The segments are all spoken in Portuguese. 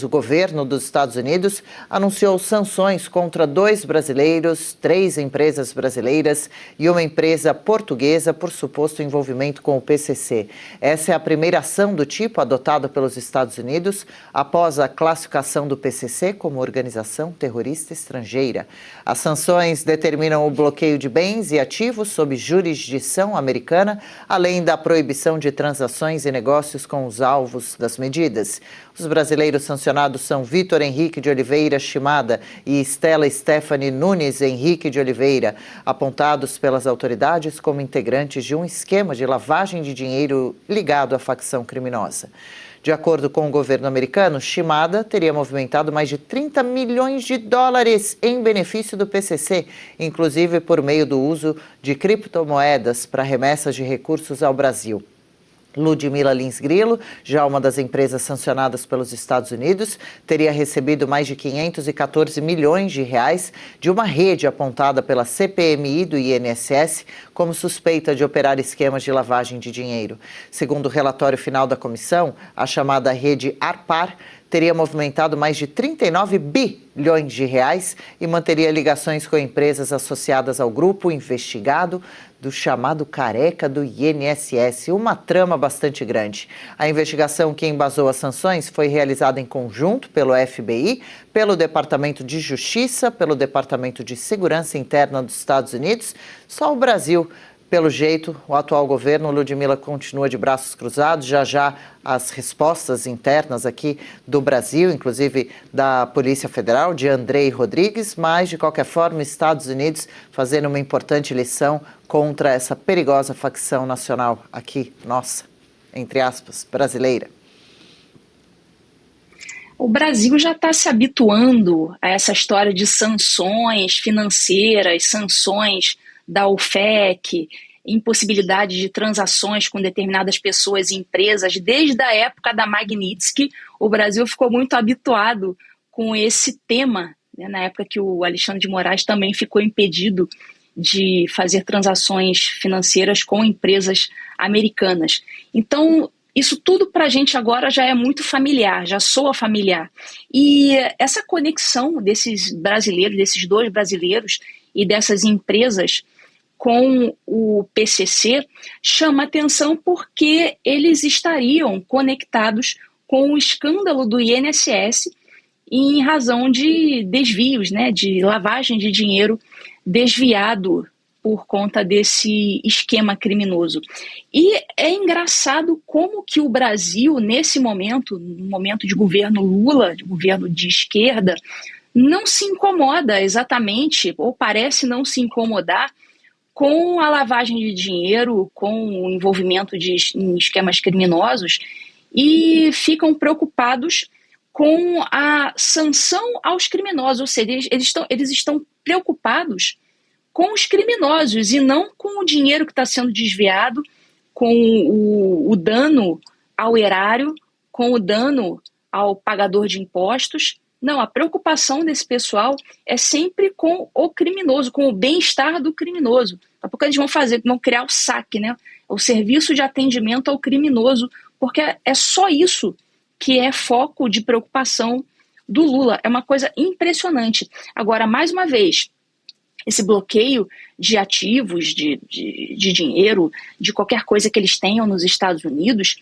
O governo dos Estados Unidos anunciou sanções contra 2 brasileiros, 3 empresas brasileiras e uma empresa portuguesa por suposto envolvimento com o PCC. Essa é a primeira ação do tipo adotada pelos Estados Unidos após a classificação do PCC como organização terrorista estrangeira. As sanções determinam o bloqueio de bens e ativos sob jurisdição americana, além da proibição de transações e negócios com os alvos das medidas. Os brasileiros sancionados são Vitor Henrique de Oliveira Shimada e Stella Stephanie Nunes Henrique de Oliveira, apontados pelas autoridades como integrantes de um esquema de lavagem de dinheiro ligado à facção criminosa. De acordo com o governo americano, Shimada teria movimentado mais de 30 milhões de dólares em benefício do PCC, inclusive por meio do uso de criptomoedas para remessas de recursos ao Brasil. Ludmila Lins Grillo, já uma das empresas sancionadas pelos Estados Unidos, teria recebido mais de 514 milhões de reais de uma rede apontada pela CPMI do INSS como suspeita de operar esquemas de lavagem de dinheiro. Segundo o relatório final da comissão, a chamada rede ARPAR teria movimentado mais de 39 bilhões de reais e manteria ligações com empresas associadas ao grupo investigado do chamado Careca do INSS, uma trama bastante grande. A investigação que embasou as sanções foi realizada em conjunto pelo FBI, pelo Departamento de Justiça, pelo Departamento de Segurança Interna dos Estados Unidos. Só o Brasil, pelo jeito, o atual governo, Ludmila, continua de braços cruzados. Já as respostas internas aqui do Brasil, inclusive da Polícia Federal, de Andrei Rodrigues, mas, de qualquer forma, Estados Unidos fazendo uma importante lição contra essa perigosa facção nacional aqui, nossa, entre aspas, brasileira. O Brasil já está se habituando a essa história de sanções financeiras, sanções da OFAC, impossibilidade de transações com determinadas pessoas e empresas. Desde a época da Magnitsky, o Brasil ficou muito habituado com esse tema, né? Na época que o Alexandre de Moraes também ficou impedido de fazer transações financeiras com empresas americanas. Então, isso tudo para a gente agora já é muito familiar, já soa familiar. E essa conexão desses brasileiros, desses 2 brasileiros e dessas empresas com o PCC chama atenção porque eles estariam conectados com o escândalo do INSS em razão de desvios, né, de lavagem de dinheiro desviado por conta desse esquema criminoso. E é engraçado como que o Brasil, nesse momento, no momento de governo Lula, de governo de esquerda, não se incomoda exatamente, ou parece não se incomodar, com a lavagem de dinheiro, com o envolvimento em esquemas criminosos, e ficam preocupados com a sanção aos criminosos, ou seja, eles estão preocupados com os criminosos e não com o dinheiro que está sendo desviado, com o dano ao erário, com o dano ao pagador de impostos. Não, a preocupação desse pessoal é sempre com o criminoso, com o bem-estar do criminoso. Daqui a pouco eles vão criar o SAC, né? O Serviço de Atendimento ao Criminoso, porque é só isso que é foco de preocupação do Lula. É uma coisa impressionante. Agora, mais uma vez, esse bloqueio de ativos, de dinheiro, de qualquer coisa que eles tenham nos Estados Unidos,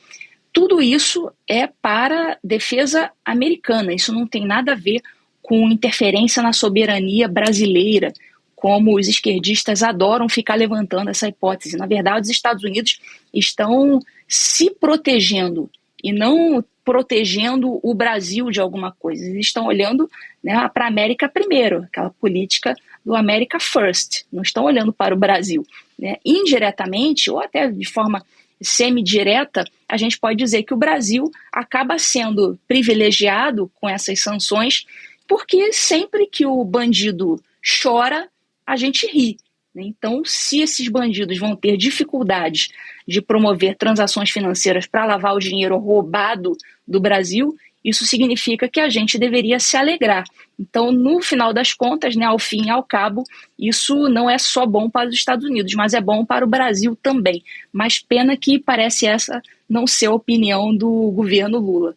tudo isso é para defesa americana. Isso não tem nada a ver com interferência na soberania brasileira, como os esquerdistas adoram ficar levantando essa hipótese. Na verdade, os Estados Unidos estão se protegendo e não protegendo o Brasil de alguma coisa. Eles estão olhando, né, para a América primeiro, aquela política do America First. Não estão olhando para o Brasil, né? Indiretamente, ou até de forma semidireta, a gente pode dizer que o Brasil acaba sendo privilegiado com essas sanções, porque sempre que o bandido chora, a gente ri. Então, se esses bandidos vão ter dificuldades de promover transações financeiras para lavar o dinheiro roubado do Brasil, isso significa que a gente deveria se alegrar. Então, no final das contas, né, ao fim e ao cabo, isso não é só bom para os Estados Unidos, mas é bom para o Brasil também. Mas pena que parece essa não ser a opinião do governo Lula.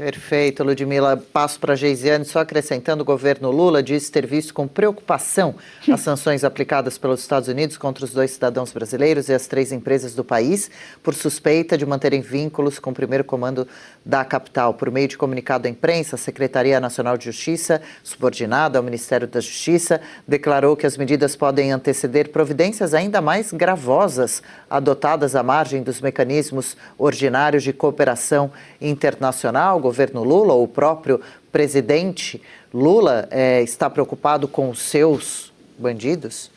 Perfeito, Ludmila. Passo para a Geisiane, só acrescentando, o governo Lula diz ter visto com preocupação as sanções aplicadas pelos Estados Unidos contra os 2 cidadãos brasileiros e as 3 empresas do país por suspeita de manterem vínculos com o primeiro comando da capital. Por meio de comunicado à imprensa, a Secretaria Nacional de Justiça, subordinada ao Ministério da Justiça, declarou que as medidas podem anteceder providências ainda mais gravosas adotadas à margem dos mecanismos ordinários de cooperação internacional. O governo Lula, ou o próprio presidente Lula, está preocupado com os seus bandidos?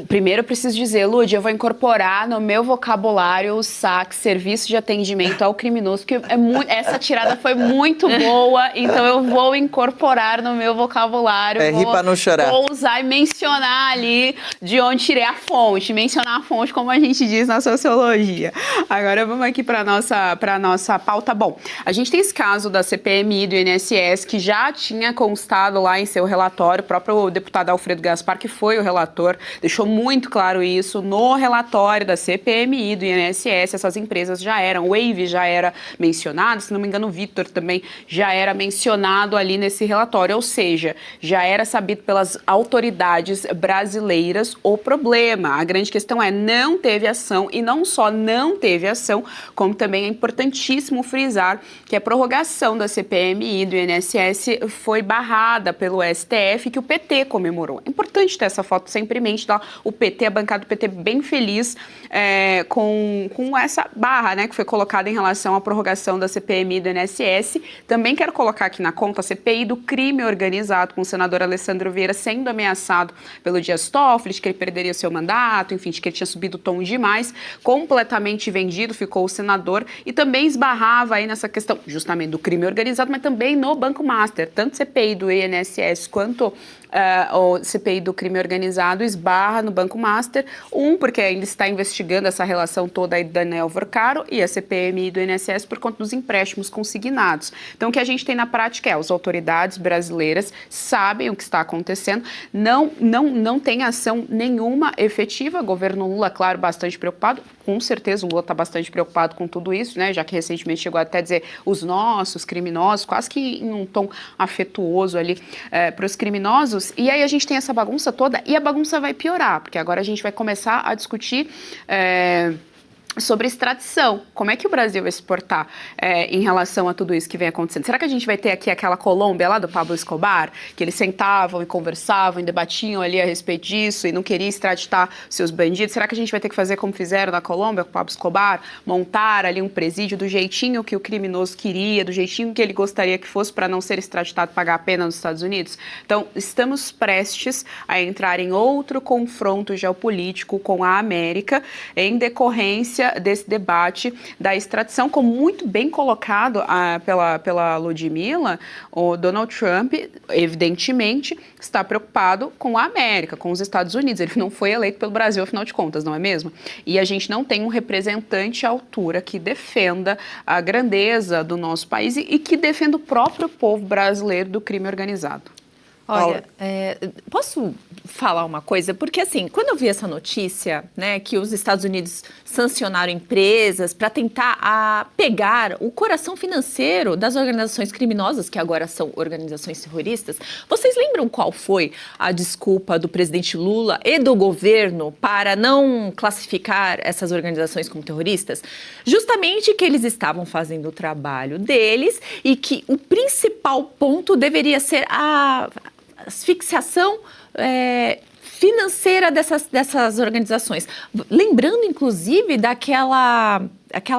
Primeiro, eu preciso dizer, Lud, eu vou incorporar no meu vocabulário o SAC, Serviço de Atendimento ao Criminoso, porque essa tirada foi muito boa, então eu vou incorporar no meu vocabulário. Rir pra não chorar. Vou usar e mencionar ali de onde tirei a fonte, mencionar a fonte, como a gente diz na sociologia. Agora vamos aqui para nossa pauta. Bom, a gente tem esse caso da CPMI do INSS, que já tinha constado lá em seu relatório, o próprio deputado Alfredo Gaspar, que foi o relator, deixou muito claro isso no relatório da CPMI do INSS. Essas empresas já eram, o Wave já era mencionado, se não me engano o Vitor também já era mencionado ali nesse relatório, ou seja, já era sabido pelas autoridades brasileiras o problema. A grande questão é, não teve ação, e não só não teve ação, como também é importantíssimo frisar que a prorrogação da CPMI do INSS foi barrada pelo STF, que o PT comemorou. É importante ter essa foto sempre em mente, tá? O PT, a bancada do PT bem feliz com essa barra, né, que foi colocada em relação à prorrogação da CPMI do INSS. Também quero colocar aqui na conta a CPI do crime organizado, com o senador Alessandro Vieira sendo ameaçado pelo Dias Toffoli, de que ele perderia seu mandato, enfim, de que ele tinha subido o tom demais, completamente vendido ficou o senador, e também esbarrava aí nessa questão justamente do crime organizado, mas também no Banco Master, tanto CPI do INSS quanto o CPI do crime organizado esbarra no Banco Master, porque ainda está investigando essa relação toda aí do Daniel Vorcaro, e a CPMI do INSS por conta dos empréstimos consignados. Então, o que a gente tem na prática é, as autoridades brasileiras sabem o que está acontecendo, não tem ação nenhuma efetiva. O governo Lula, claro, bastante preocupado, com certeza o Lula está bastante preocupado com tudo isso, né, já que recentemente chegou até a dizer os nossos criminosos, quase que em um tom afetuoso ali para os criminosos. E aí a gente tem essa bagunça toda, e a bagunça vai piorar, porque agora a gente vai começar a discutir sobre extradição. Como é que o Brasil vai se portar em relação a tudo isso que vem acontecendo? Será que a gente vai ter aqui aquela Colômbia lá do Pablo Escobar, que eles sentavam e conversavam e debatiam ali a respeito disso e não queriam extraditar seus bandidos? Será que a gente vai ter que fazer como fizeram na Colômbia com o Pablo Escobar, montar ali um presídio do jeitinho que o criminoso queria, do jeitinho que ele gostaria que fosse para não ser extraditado, pagar a pena nos Estados Unidos? Então, estamos prestes a entrar em outro confronto geopolítico com a América em decorrência desse debate da extradição, como muito bem colocado pela Ludmila. O Donald Trump, evidentemente, está preocupado com a América, com os Estados Unidos. Ele não foi eleito pelo Brasil, afinal de contas, não é mesmo? E a gente não tem um representante à altura que defenda a grandeza do nosso país e que defenda o próprio povo brasileiro do crime organizado. Olha, posso falar uma coisa? Porque, assim, quando eu vi essa notícia, né, que os Estados Unidos sancionaram empresas para tentar pegar o coração financeiro das organizações criminosas, que agora são organizações terroristas, vocês lembram qual foi a desculpa do presidente Lula e do governo para não classificar essas organizações como terroristas? Justamente que eles estavam fazendo o trabalho deles e que o principal ponto deveria ser a asfixiação financeira dessas organizações. Lembrando, inclusive, daquela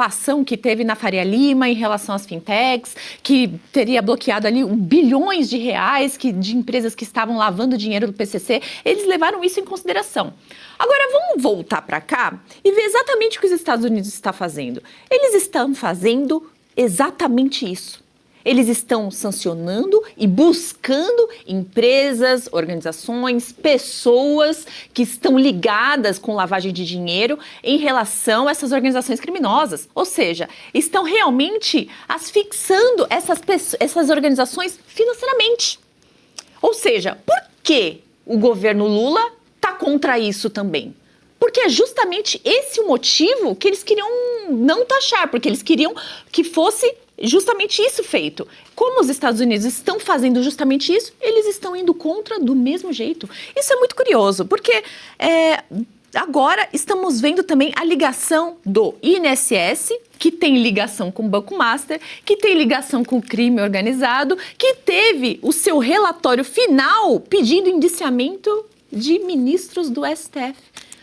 ação que teve na Faria Lima em relação às fintechs, que teria bloqueado ali bilhões de reais de empresas que estavam lavando dinheiro do PCC. Eles levaram isso em consideração. Agora, vamos voltar para cá e ver exatamente o que os Estados Unidos estão fazendo. Eles estão fazendo exatamente isso. Eles estão sancionando e buscando empresas, organizações, pessoas que estão ligadas com lavagem de dinheiro em relação a essas organizações criminosas. Ou seja, estão realmente asfixiando essas organizações financeiramente. Ou seja, por que o governo Lula está contra isso também? Porque é justamente esse o motivo que eles queriam não taxar, porque eles queriam que fosse justamente isso feito. Como os Estados Unidos estão fazendo justamente isso, eles estão indo contra do mesmo jeito. Isso é muito curioso, porque agora estamos vendo também a ligação do INSS, que tem ligação com o Banco Master, que tem ligação com o crime organizado, que teve o seu relatório final pedindo indiciamento de ministros do STF.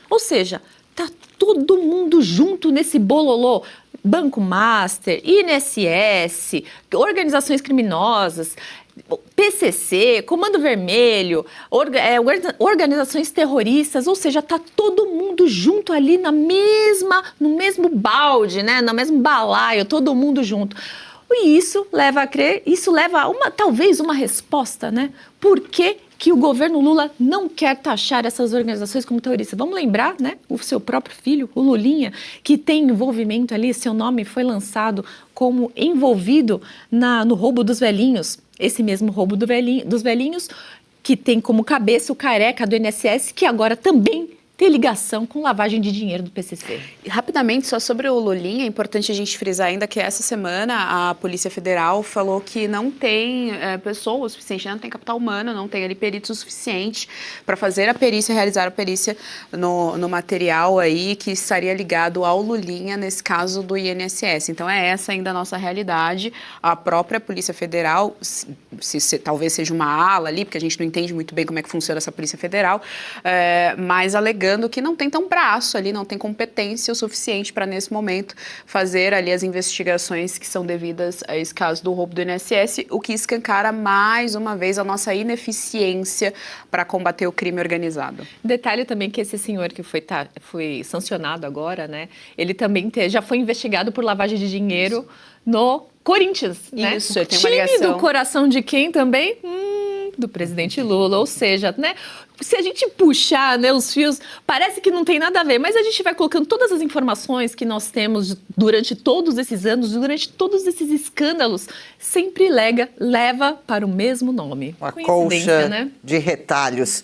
Ou seja, tá todo mundo junto nesse bololô. Banco Master, INSS, organizações criminosas, PCC, Comando Vermelho, organizações terroristas, ou seja, tá todo mundo junto ali no mesmo balde, né? No mesmo balaio, todo mundo junto. E isso leva a crer, isso leva a talvez uma resposta, né? Por que o governo Lula não quer taxar essas organizações como terroristas? Vamos lembrar, né? O seu próprio filho, o Lulinha, que tem envolvimento ali, seu nome foi lançado como envolvido no roubo dos velhinhos. Esse mesmo roubo dos velhinhos, que tem como cabeça o careca do INSS, que agora também tem ligação com lavagem de dinheiro do PCC. E, rapidamente, só sobre o Lulinha, é importante a gente frisar ainda que essa semana a Polícia Federal falou que não tem pessoa o suficiente, não tem capital humano, não tem ali peritos o suficiente para fazer a perícia, realizar a perícia no material aí que estaria ligado ao Lulinha, nesse caso do INSS. Então é essa ainda a nossa realidade. A própria Polícia Federal, talvez seja uma ala ali, porque a gente não entende muito bem como é que funciona essa Polícia Federal, mas alegando que não tem tão braço ali, não tem competência o suficiente para, nesse momento, fazer ali as investigações que são devidas a esse caso do roubo do INSS, o que escancara mais uma vez a nossa ineficiência para combater o crime organizado. Detalhe também que esse senhor que foi sancionado agora, né? Ele também já foi investigado por lavagem de dinheiro no Corinthians, né? Isso, ele tem time uma ligação. do coração de quem também? Do presidente Lula, ou seja, né? Se a gente puxar, né, os fios, parece que não tem nada a ver, mas a gente vai colocando todas as informações que nós temos durante todos esses anos, durante todos esses escândalos, sempre leva para o mesmo nome. Uma colcha, né? de retalhos.